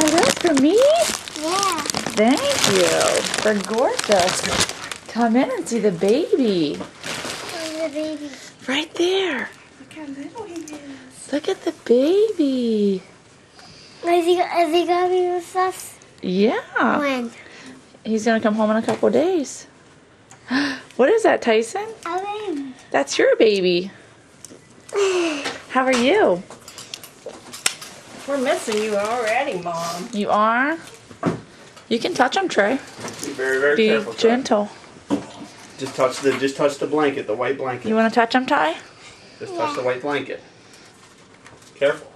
Oh, that's for me? Yeah. Thank you. For gorgeous. Come in and see the baby. Where's the baby? Right there. Look how little he is. Look at the baby. Is he gonna be with us? Yeah. When? He's going to come home in a couple days. What is that, Tyson? A baby. That's your baby. How are you? We're missing you already, Mom. You are? You can touch him, Trey. Be very, very Be careful. Ty. gentle. Just touch the blanket, the white blanket. You want to touch him, Ty? Just touch the white blanket. Careful.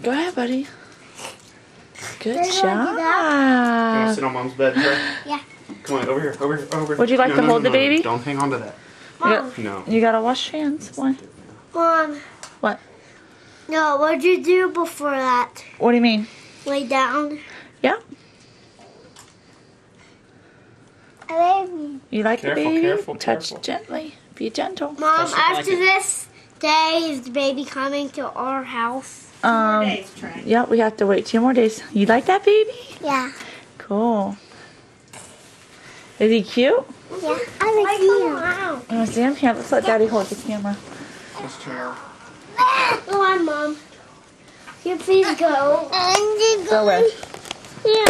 Go ahead, buddy. Good Where do I do You want to job. sit on Mom's bed, Trey? Yeah. Come on, over here, over here, over here. Would you like to hold the baby? Don't hang on to that. Mom. No. You gotta wash hands. Why? Mom. What? No, what'd you do before that? What do you mean? Lay down. Yeah. A baby. You like Careful, the baby? careful, Touch careful. gently. Be gentle. Mom, Touch the after blanket. this day, is the baby coming to our house? Days, Trey. Yeah, we have to wait 2 more days. You like that baby? Yeah. Cool. Is he cute? Yeah. I like you. Wow. You want to see him? Here, let's let Daddy hold the camera. Just turn. Go on, Mom. Can you please go? Go away. Yeah.